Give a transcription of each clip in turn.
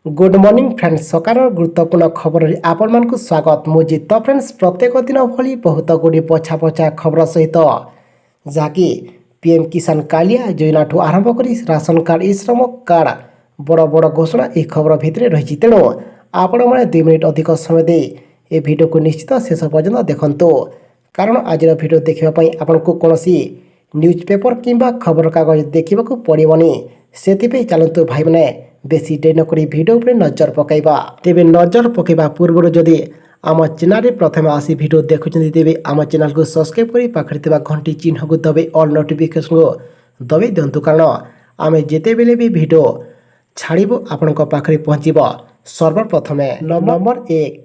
Good morning friends सकार गुरुत्वपूर्ण खबर आपण मानकु स्वागत मुजित तो फ्रेंड्स प्रत्येक दिन भली बहुत गुड़ी पछा पछा खबर सहित जहाँकि पीएम किसान कालिया योजना ठू आरंभ कर राशन कार्ड ई श्रम कार्ड बड़ बड़ घोषणा यह खबर भितर रही तेणु आपण मैंने 2 मिनिट अधिक समय दे ए वीडियो को निश्चित शेष पर्यंत देखंतु कारण आज वीडियो देखापी आपन को कौन न्यूज पेपर किंबा खबर कागज देखा पड़ोनी से चलतु भाई मैंने बेसी डे नक भिडियो पर नजर पकईबा तेज नजर पकईबा पूर्व जदि आम चैनल प्रथम आसी भिडियो देखुं तेज आम चैनल को सब्सक्राइब कर पाखे घंटी चिन्ह को दबे ऑल नोटिफिकेशन को दबे दिंतु कारण आम जिते बेले भी भिडियो छाड़ू आपण पाखे पहुँचब सर्वप्रथमे नंबर 1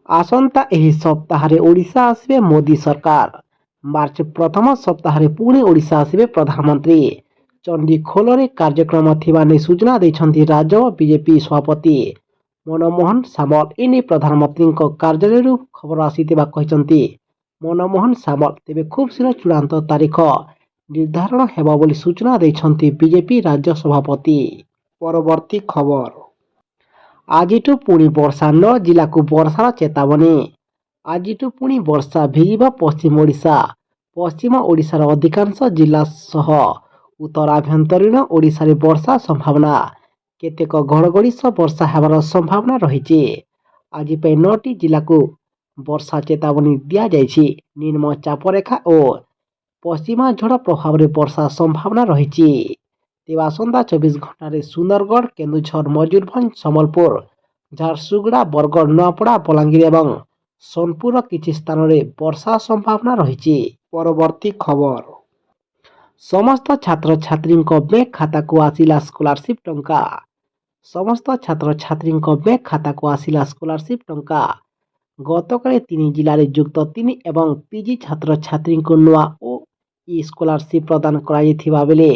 आसंता एही सप्ताह ओडिशा आसबे मोदी सरकार मार्च प्रथम सप्ताह पुणी ओडिशा आसबे प्रधानमंत्री चंडीखोल कार्यक्रम थिबा नै सूचना दैछन्ति राज्य बीजेपी सभापति मनमोहन सामल एने प्रधानमंत्री कार्यालय खबर आसीथिबा कहिसन्ति मनमोहन सामल तेबे खूब शीघ्र चूड़ांत तारीख निर्धारण हेबा बोली सूचना दैछन्ति बीजेपी राज्य सभापति। परवर्ती खबर आजिठु पुणी वर्षा 9 जिला को वर्षार चेतावनी आजिठु पुणी वर्षा भिजिबा पश्चिम ओडिशार अधिकांश जिला सह उत्तर आभ्यंतरीण ओडिशा वर्षा संभावना केतेक घड़घड़ी सह वर्षा हेबार संभावना रही। आज 9टी जिला को वर्षा चेतावनी दिया जाइछि। निम्न चापरेखा और पश्चिमा झड़ प्रभाव में वर्षा संभावना रही। तेज आसंता 24 घंटे सुंदरगढ़ केन्दुझर मयूरभंज संबलपुर झारसुगुड़ा बरगढ़ नुआपड़ा बलांगीर एवं सोनपुर किछि स्थान में वर्षा संभावना रही। परवर्ती खबर समस्त छात्र छात्री बैंक खाता को आसिला स्कॉलरशिप टंका समस्त छात्र छात्री बैंक खाता को आसिला स्कॉलरशिप टंका गतकाली 3 जिले में युक्त 3 एवं पीजी छात्र छात्री को नुआ ओ ई स्कॉलरशिप प्रदान करा बेले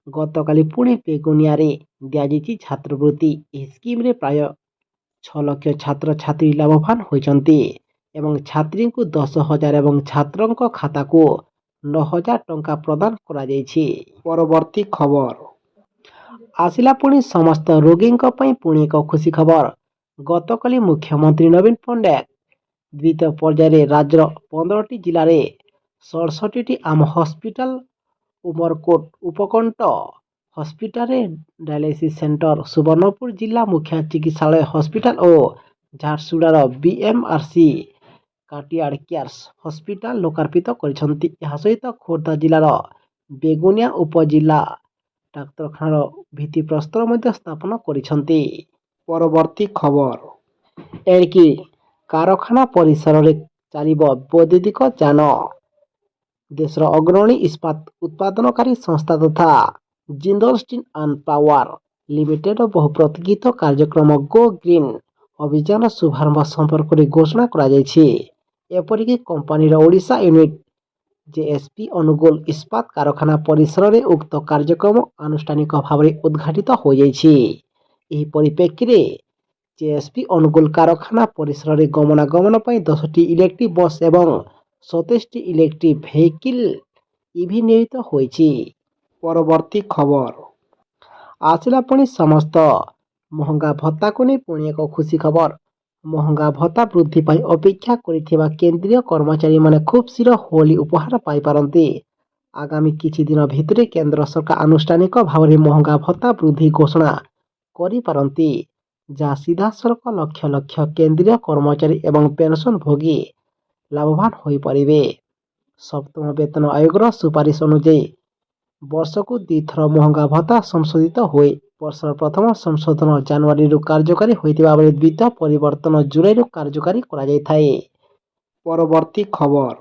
गतकाली पुणे बेगुनिया दिया छात्रवृत्ति स्कीम रे प्राय 6 लाख छात्र छात्री लाभवान होइछन्ति एवं छात्री को 10,000 एवं छात्रों खाता को 9,000 टंका प्रदान करा जाइछि। परवर्ती खबर आसिला पुणी समस्त रोगी पुणी एक खुशी खबर गतकाली मुख्यमंत्री नवीन पट्टनायक द्वितीय पर्यायर राज्यर 15टी जिले में 67टी आम हॉस्पिटल उमरकोट उपकंठ हॉस्पिटल डायलिसिस सेंटर सुवर्णपुर जिला मुख्य चिकित्सालय हॉस्पिटल और झारसुगुड़ार बीएमआरसी कार्डियाक केयर्स हॉस्पिटल लोकार्पित करिसन्ति। यह सहित खोर्धा जिलार बेगुनिया उपजिला डाक्तरखानार भित्तिप्रस्तर मध्य स्थापन करिसन्ति। परवर्ती खबर एणिकी कारखाना परिसर में चलिब वैद्युतिक यान देशर अग्रणी इस्पात उत्पादनकारी संस्था तथा Jindal steel and power limited बहु प्रतीक्षित कार्यक्रम गो ग्रीन अभियान शुभारंभ संपर्क में घोषणा करा जायछि। एपरिक कंपानीर ओडिशा यूनिट जेएसपी अनुगुल इस्पात कारखाना परिसर में उक्त कार्यक्रम आनुष्ठानिक भाव में उद्घाटित हो जायछि। एही परिप्रेक्षी में जेएसपी अनुगुल कारखाना परिसर में गमनागमन पर 10टी इलेक्ट्रिक बस एवं 27टी इलेक्ट्रिक भेहिकल इभि नियोजित होइछि। परवर्ती खबर आसिला पुणी समस्त महंगा भत्ता को नहीं पुणी एक खुशी खबर महंगा भत्ता वृद्धि पर अपेक्षा करिथिबा केंद्रीय कर्मचारी माने खूब शीघ्र होली उपहार पाई पारंती। आगामी किछि दिन भितरे केंद्र सरकार आनुष्ठानिक भाव में महंगा भत्ता वृद्धि घोषणा करि पारंती जहाँ सीधा सड़क लक्ष लक्ष केंद्रीय कर्मचारी एवं पेंशन भोगी लाभवान हो पारिबे। सप्तम वेतन आयोगर सुपारिश अनुଯାयी वर्ष को 2 थर महंगा भत्ता संशोधित हुए। वर्षर प्रथम संशोधन जनवरी कार्यकारी होइतिबा बेले द्वितीय परिवर्तन जुलाई कार्यकारी करा जायथाय। परवर्ती खबर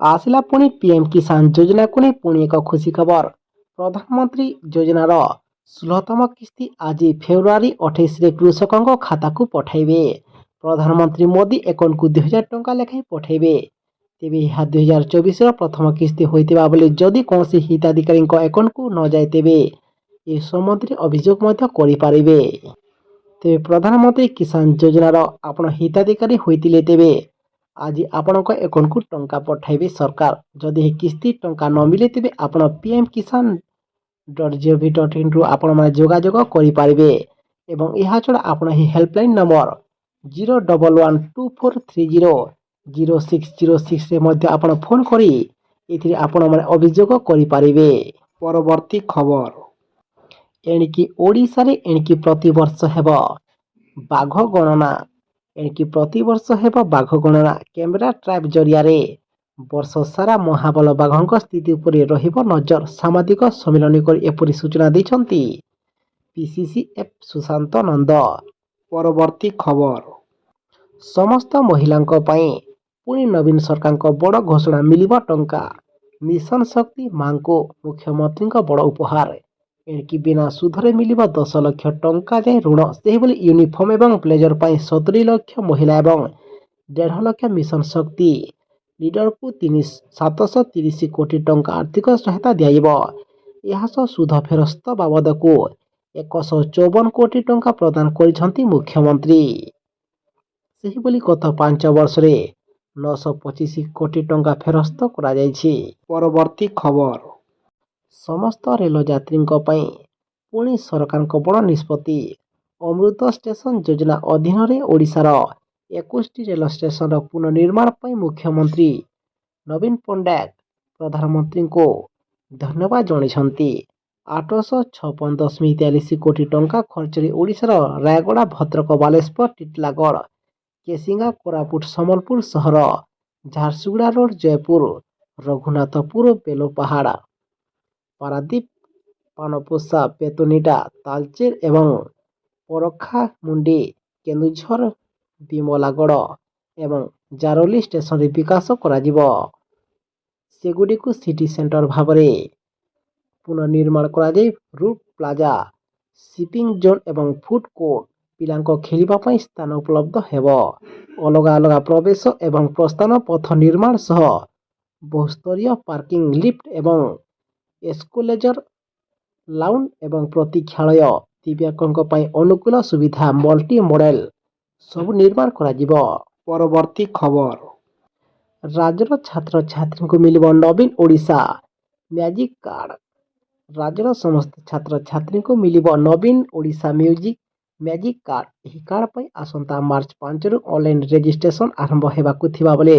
आसिला पुणी पीएम किसान योजना को नहीं पुणी एक खुशी खबर प्रधानमंत्री योजनार 16तम किस्ती आज फेब्रुआरी 28 रे कृषकों खाता को पठाइबे। प्रधानमंत्री मोदी अकाउंट को 2000 टंका लेखाएं पठाइबे। तेबे यह 2024 प्रथम किस्ती होइतिबा बेले जदि कौनसी हिताधिकारी अकाउंट को न जाए तेबे ए संबंधी अभियोग मध्य करि पारिबे। तेबे प्रधानमंत्री किसान योजनार आपण हिताधिकारी होइतिले तेबे आज आपणक अकाउंट को टंका पठाइबे सरकार। जदि किस्ती टंका न मिले तेबे आपण पीएम किसान www.gov.in ରୁ ଆପଣମାନେ ଯୋଗାଯୋଗ କରିପାରିବେ ଏବଂ ଏହାଛଡ଼ା ଆପଣ ଏହି ହେଲ୍ପଲାଇନ୍ ନମ୍ବର 011243006006ରେ ମଧ୍ୟ ଆପଣ ଫୋନ୍ କରି ଏଥିରେ ଆପଣମାନେ ଅଭିଯୋଗ କରିପାରିବେ। ପରବର୍ତ୍ତୀ ଖବର, ଏଣିକି ଓଡ଼ିଶାରେ ପ୍ରତିବର୍ଷ ହେବ ବାଘ ଗଣନା। ପ୍ରତିବର୍ଷ ହେବ ବାଘ ଗଣନା। କ୍ୟାମେରା ଟ୍ରାପ୍ ଜରିଆରେ ବର୍ଷ ସାରା ମହାବଳ ବାଘଙ୍କ ସ୍ଥିତି ଉପରେ ରହିବ ନଜର। ସାମ୍ବାଦିକ ସମ୍ମିଳନୀ କରି ଏପରି ସୂଚନା ଦେଇଛନ୍ତି ପିସିସିଏଫ୍ ସୁଶାନ୍ତ ନନ୍ଦ। ପରବର୍ତ୍ତୀ ଖବର, ସମସ୍ତ ମହିଳାଙ୍କ ପାଇଁ ପୁଣି ନବୀନ ସରକାରଙ୍କ ବଡ଼ ଘୋଷଣା, ମିଳିବ ଟଙ୍କା। ମିଶନ ଶକ୍ତି ମା'ଙ୍କୁ ମୁଖ୍ୟମନ୍ତ୍ରୀଙ୍କ ବଡ଼ ଉପହାର। ଏଣିକି ବିନା ସୁଧରେ ମିଳିବ 10 ଲକ୍ଷ ଟଙ୍କା ଯାଏ ଋଣ। ସେହିଭଳି ୟୁନିଫର୍ମ ଏବଂ ବ୍ଲେଜର ପାଇଁ 70 ଲକ୍ଷ ମହିଳା ଏବଂ 1.5 ଲକ୍ଷ ମିଶନ ଶକ୍ତି ଲିଡରଙ୍କୁ 730 କୋଟି ଟଙ୍କା ଆର୍ଥିକ ସହାୟତା ଦିଆଯିବ। ଏହାସହ ସୁଧ ଫେରସ୍ତ ବାବଦକୁ 154 କୋଟି ଟଙ୍କା ପ୍ରଦାନ କରିଛନ୍ତି ମୁଖ୍ୟମନ୍ତ୍ରୀ। ସେହିଭଳି ଗତ 5 ବର୍ଷରେ 925 କୋଟି ଟଙ୍କା ଫେରସ୍ତ କରାଯାଇଛି। ପରବର୍ତ୍ତୀ ଖବର, ସମସ୍ତ ରେଳ ଯାତ୍ରୀଙ୍କ ପାଇଁ ପୁଣି ସରକାରଙ୍କ ବଡ଼ ନିଷ୍ପତ୍ତି। ଅମୃତ ଷ୍ଟେସନ ଯୋଜନା ଅଧୀନରେ ଓଡ଼ିଶାର 21ଟି ରେଳ ଷ୍ଟେସନର ପୁନର୍ନିର୍ମାଣ ପାଇଁ ମୁଖ୍ୟମନ୍ତ୍ରୀ ନବୀନ ପଟ୍ଟନାୟକ ପ୍ରଧାନମନ୍ତ୍ରୀଙ୍କୁ ଧନ୍ୟବାଦ ଜଣାଇଛନ୍ତି। 856.43 କୋଟି ଟଙ୍କା ଖର୍ଚ୍ଚରେ ଓଡ଼ିଶାର ରାୟଗଡ଼ା, ଭଦ୍ରକ, ବାଲେଶ୍ୱର, ଟିଟିଲାଗଡ଼, କେସିଙ୍ଗା, କୋରାପୁଟ, ସମ୍ବଲପୁର ସହର, ଝାରସୁଗୁଡ଼ା ରୋଡ୍, ଜୟପୁର, ରଘୁନାଥପୁର, ବେଲପାହାଡ଼, ପାରାଦୀପ, ପାନପୋଷା, ବେତନୀଟା, ତାଳଚେର ଏବଂ ପରଖାମୁଣ୍ଡି, କେନ୍ଦୁଝର, ବିମଲାଗଡ଼ ଏବଂ ଜାରୌଲି ଷ୍ଟେସନରେ ବିକାଶ କରାଯିବ। ସେଗୁଡ଼ିକୁ ସିଟି ସେଣ୍ଟର ଭାବରେ ପୁନର୍ନିର୍ମାଣ କରାଯାଇ ରୁଟ୍ ପ୍ଲାଜା, ସିପିଂ ଜୋନ୍ ଏବଂ ଫୁଡ୍ କୋର୍ଟ, ପିଲାଙ୍କ ଖେଳିବା ପାଇଁ ସ୍ଥାନ ଉପଲବ୍ଧ ହେବ। ଅଲଗା ଅଲଗା ପ୍ରବେଶ ଏବଂ ପ୍ରସ୍ଥାନ ପଥ ନିର୍ମାଣ ସହ ବହୁସ୍ତରୀୟ ପାର୍କିଂ, ଲିଫ୍ଟ ଏବଂ ଏସ୍କାଲେଟର, ଲାଉଞ୍ଜ ଏବଂ ପ୍ରତୀକ୍ଷାଳୟ, ଦିବ୍ୟାଙ୍ଗଙ୍କ ପାଇଁ ଅନୁକୂଳ ସୁବିଧା, ମଲ୍ଟି ମଡେଲ ସବୁ ନିର୍ମାଣ କରାଯିବ। ପରବର୍ତ୍ତୀ ଖବର, ରାଜ୍ୟର ଛାତ୍ରଛାତ୍ରୀଙ୍କୁ ମିଳିବ ନବୀନ ଓଡ଼ିଶା ମ୍ୟାଜିକ୍ କାର୍ଡ। ରାଜ୍ୟର ସମସ୍ତ ଛାତ୍ରଛାତ୍ରୀଙ୍କୁ ମିଳିବ ନବୀନ ଓଡ଼ିଶା ମ୍ୟାଜିକ୍ କାର୍ଡ। ଏହି କାର୍ଡ ପାଇଁ ଆସନ୍ତା ମାର୍ଚ୍ଚ 5ରୁ ଅନଲାଇନ୍ ରେଜିଷ୍ଟ୍ରେସନ ଆରମ୍ଭ ହେବାକୁ ଥିବା ବେଳେ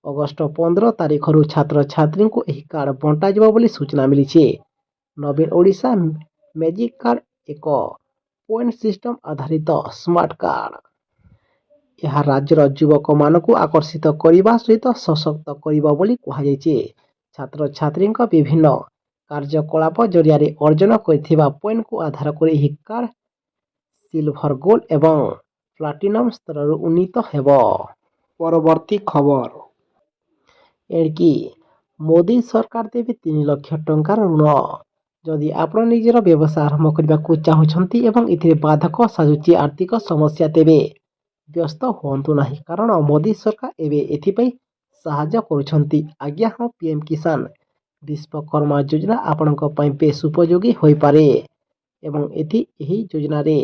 ଅଗଷ୍ଟ 15 ତାରିଖରୁ ଛାତ୍ରଛାତ୍ରୀଙ୍କୁ ଏହି କାର୍ଡ ବଣ୍ଟାଯିବ ବୋଲି ସୂଚନା ମିଳିଛି। ନବୀନ ଓଡ଼ିଶା ମ୍ୟାଜିକ୍ କାର୍ଡ ଏକ ପଏଣ୍ଟ ସିଷ୍ଟମ ଆଧାରିତ ସ୍ମାର୍ଟ କାର୍ଡ। ଏହା ରାଜ୍ୟର ଯୁବକମାନଙ୍କୁ ଆକର୍ଷିତ କରିବା ସହିତ ସଶକ୍ତ କରିବ ବୋଲି କୁହାଯାଇଛି। ଛାତ୍ରଛାତ୍ରୀଙ୍କ ବିଭିନ୍ନ କାର୍ଯ୍ୟକଳାପ ଜରିଆରେ ଅର୍ଜନ କରିଥିବା ପଏଣ୍ଟକୁ ଆଧାର କରି ଏହି କାର୍ଡ ସିଲଭର, ଗୋଲ୍ଡ ଏବଂ ପ୍ଲାଟିନମ ସ୍ତରରୁ ଉନ୍ନୀତ ହେବ। ପରବର୍ତ୍ତୀ ଖବର, ଏଣିକି ମୋଦି ସରକାର ଦେବେ 3 ଲକ୍ଷ ଟଙ୍କାର ଋଣ। ଯଦି ଆପଣ ନିଜର ବ୍ୟବସାୟ ଆରମ୍ଭ କରିବାକୁ ଚାହୁଁଛନ୍ତି ଏବଂ ଏଥିରେ ବାଧକ ସାଜୁଛି ଆର୍ଥିକ ସମସ୍ୟା, ତେବେ ବ୍ୟସ୍ତ ହୁଅନ୍ତୁ ନାହିଁ, କାରଣ ମୋଦି ସରକାର ଏବେ ଏଥିପାଇଁ ସାହାଯ୍ୟ କରୁଛନ୍ତି। ଆଜ୍ଞା ହଁ, ପିଏମ୍ କିଷାନ ବିଶ୍ୱକର୍ମା ଯୋଜନା ଆପଣଙ୍କ ପାଇଁ ବେଶ୍ ଉପଯୋଗୀ ହୋଇପାରେ ଏବଂ ଏହି ଯୋଜନାରେ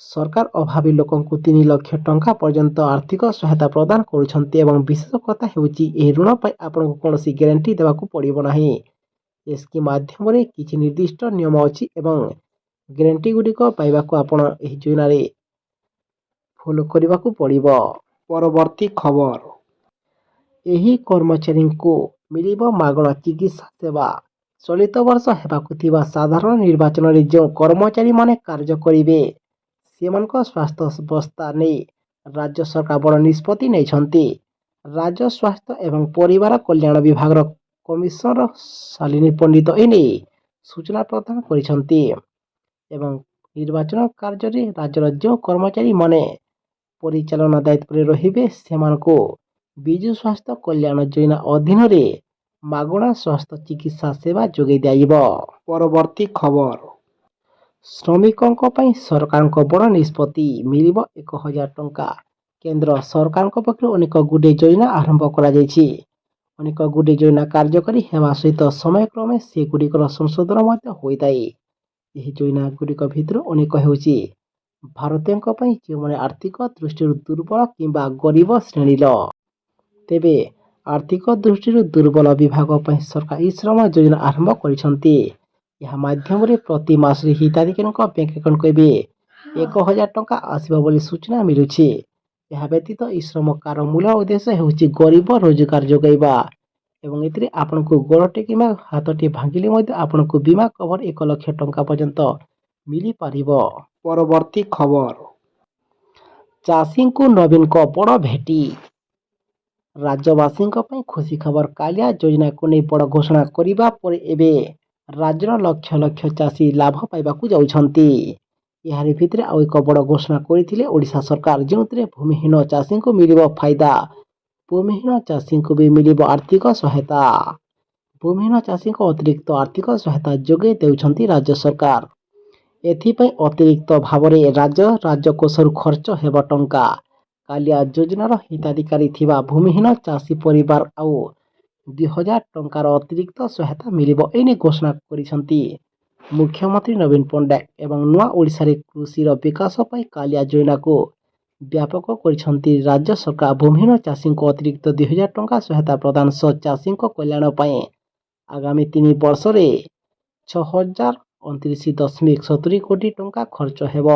ସରକାର ଅଭାବୀ ଲୋକଙ୍କୁ 3 ଲକ୍ଷ ଟଙ୍କା ପର୍ଯ୍ୟନ୍ତ ଆର୍ଥିକ ସହାୟତା ପ୍ରଦାନ କରୁଛନ୍ତି ଏବଂ ବିଶେଷ କଥା ହେଉଛି ଏହି ଋଣ ପାଇଁ ଆପଣଙ୍କୁ କୌଣସି ଗ୍ୟାରେଣ୍ଟି ଦେବାକୁ ପଡ଼ିବ ନାହିଁ। ଏ ସ୍କିମ୍ ମାଧ୍ୟମରେ କିଛି ନିର୍ଦ୍ଦିଷ୍ଟ ନିୟମ ଅଛି ଏବଂ ଗ୍ୟାରେଣ୍ଟିଗୁଡ଼ିକ ପାଇବାକୁ ଆପଣ ଏହି ଯୋଜନାରେ ଫଲୋ କରିବାକୁ ପଡ଼ିବ। ପରବର୍ତ୍ତୀ ଖବର, ଏହି କର୍ମଚାରୀଙ୍କୁ ମିଳିବ ମାଗଣା ଚିକିତ୍ସା ସେବା। ଚଳିତ ବର୍ଷ ହେବାକୁ ଥିବା ସାଧାରଣ ନିର୍ବାଚନରେ ଯେଉଁ କର୍ମଚାରୀମାନେ କାର୍ଯ୍ୟ କରିବେ ସେମାନଙ୍କ ସ୍ୱାସ୍ଥ୍ୟାବସ୍ଥା ନେଇ ରାଜ୍ୟ ସରକାର ବଡ଼ ନିଷ୍ପତ୍ତି ନେଇଛନ୍ତି। ରାଜ୍ୟ ସ୍ୱାସ୍ଥ୍ୟ ଏବଂ ପରିବାର କଲ୍ୟାଣ ବିଭାଗର କମିଶନର ଶାଲିନୀ ପଣ୍ଡିତ ଏନେଇ ସୂଚନା ପ୍ରଦାନ କରିଛନ୍ତି ଏବଂ ନିର୍ବାଚନ କାର୍ଯ୍ୟରେ ରାଜ୍ୟର ଯେଉଁ କର୍ମଚାରୀମାନେ ପରିଚାଳନା ଦାୟିତ୍ୱରେ ରହିବେ ସେମାନଙ୍କୁ ବିଜୁ ସ୍ୱାସ୍ଥ୍ୟ କଲ୍ୟାଣ ଯୋଜନା ଅଧୀନରେ ମାଗଣା ସ୍ୱାସ୍ଥ୍ୟ ଚିକିତ୍ସା ସେବା ଯୋଗାଇ ଦିଆଯିବ। ପରବର୍ତ୍ତୀ ଖବର, ଶ୍ରମିକଙ୍କ ପାଇଁ ସରକାରଙ୍କ ବଡ଼ ନିଷ୍ପତ୍ତି, ମିଳିବ 1,000 ଟଙ୍କା। କେନ୍ଦ୍ର ସରକାରଙ୍କ ପକ୍ଷରୁ ଅନେକ ଗୁଡ଼ିଏ ଯୋଜନା ଆରମ୍ଭ କରାଯାଇଛି। ଅନେକ ଗୁଡ଼ିଏ ଯୋଜନା କାର୍ଯ୍ୟକାରୀ ହେବା ସହିତ ସମୟକ୍ରମେ ସେଗୁଡ଼ିକର ସଂଶୋଧନ ମଧ୍ୟ ହୋଇଥାଏ। ଏହି ଯୋଜନା ଗୁଡ଼ିକ ଭିତରୁ ଅନେକ ହେଉଛି ଭାରତୀୟଙ୍କ ପାଇଁ ଯେଉଁମାନେ ଆର୍ଥିକ ଦୃଷ୍ଟିରୁ ଦୁର୍ବଳ କିମ୍ବା ଗରିବ ଶ୍ରେଣୀର। ତେବେ ଆର୍ଥିକ ଦୃଷ୍ଟିରୁ ଦୁର୍ବଳ ବିଭାଗ ପାଇଁ ସରକାର ଇ-ଶ୍ରମ ଯୋଜନା ଆରମ୍ଭ କରିଛନ୍ତି। ଏହା ମାଧ୍ୟମରେ ପ୍ରତି ମାସରେ ହିତାଧିକାରୀଙ୍କ ବ୍ୟାଙ୍କ ଆକାଉଣ୍ଟକୁ ଏବେ 1,000 ଟଙ୍କା ଆସିବ ବୋଲି ସୂଚନା ମିଳୁଛି। ଏହା ବ୍ୟତୀତ ଏହି ଶ୍ରମ କାର୍ଡର ମୂଳ ଉଦ୍ଦେଶ୍ୟ ହେଉଛି ଗରିବ ରୋଜଗାର ଯୋଗାଇବା ଏବଂ ଏଥିରେ ଆପଣଙ୍କୁ ଗୋଡ଼ଟି କିମ୍ବା ହାତଟି ଭାଙ୍ଗିଲେ ମଧ୍ୟ ଆପଣଙ୍କୁ ବୀମା କଭର 1 ଲକ୍ଷ ଟଙ୍କା ପର୍ଯ୍ୟନ୍ତ ମିଳିପାରିବ। ପରବର୍ତ୍ତୀ ଖବର, ଚାଷୀଙ୍କୁ ନବୀନଙ୍କ ବଡ଼ ଭେଟି। ରାଜ୍ୟବାସୀଙ୍କ ପାଇଁ ଖୁସି ଖବର। କାଳିଆ ଯୋଜନାକୁ ନେଇ ବଡ଼ ଘୋଷଣା କରିବା ପରେ ଏବେ ରାଜ୍ୟର ଲକ୍ଷ ଲକ୍ଷ ଚାଷୀ ଲାଭ ପାଇବାକୁ ଯାଉଛନ୍ତି। ଏହାରି ଭିତରେ ଆଉ ଏକ ବଡ଼ ଘୋଷଣା କରିଥିଲେ ଓଡ଼ିଶା ସରକାର, ଯେଉଁଥିରେ ଭୂମିହୀନ ଚାଷୀଙ୍କୁ ମିଳିବ ଫାଇଦା। ଭୂମିହୀନ ଚାଷୀଙ୍କୁ ବି ମିଳିବ ଆର୍ଥିକ ସହାୟତା। ଭୂମିହୀନ ଚାଷୀଙ୍କୁ ଅତିରିକ୍ତ ଆର୍ଥିକ ସହାୟତା ଯୋଗାଇ ଦେଉଛନ୍ତି ରାଜ୍ୟ ସରକାର। ଏଥିପାଇଁ ଅତିରିକ୍ତ ଭାବରେ ରାଜ୍ୟ ରାଜକୋଷରୁ ଖର୍ଚ୍ଚ ହେବ ଟଙ୍କା। କାଳିଆ ଯୋଜନାର ହିତାଧିକାରୀ ଥିବା ଭୂମିହୀନ ଚାଷୀ ପରିବାର ଆଉ 2,000 ଟଙ୍କାର ଅତିରିକ୍ତ ସହାୟତା ମିଳିବ। ଏନେଇ ଘୋଷଣା କରିଛନ୍ତି ମୁଖ୍ୟମନ୍ତ୍ରୀ ନବୀନ ପଟ୍ଟନାୟକ ଏବଂ ନୂଆ ଓଡ଼ିଶାରେ କୃଷିର ବିକାଶ ପାଇଁ କାଳିଆ ଯୋଜନାକୁ ବ୍ୟାପକ କରିଛନ୍ତି ରାଜ୍ୟ ସରକାର। ଭୂମିହୀନ ଚାଷୀଙ୍କୁ ଅତିରିକ୍ତ 2,000 ଟଙ୍କା ସହାୟତା ପ୍ରଦାନ ସହ ଚାଷୀଙ୍କ କଲ୍ୟାଣ ପାଇଁ ଆଗାମୀ 3 ବର୍ଷରେ 6,029.70 କୋଟି ଟଙ୍କା ଖର୍ଚ୍ଚ ହେବ।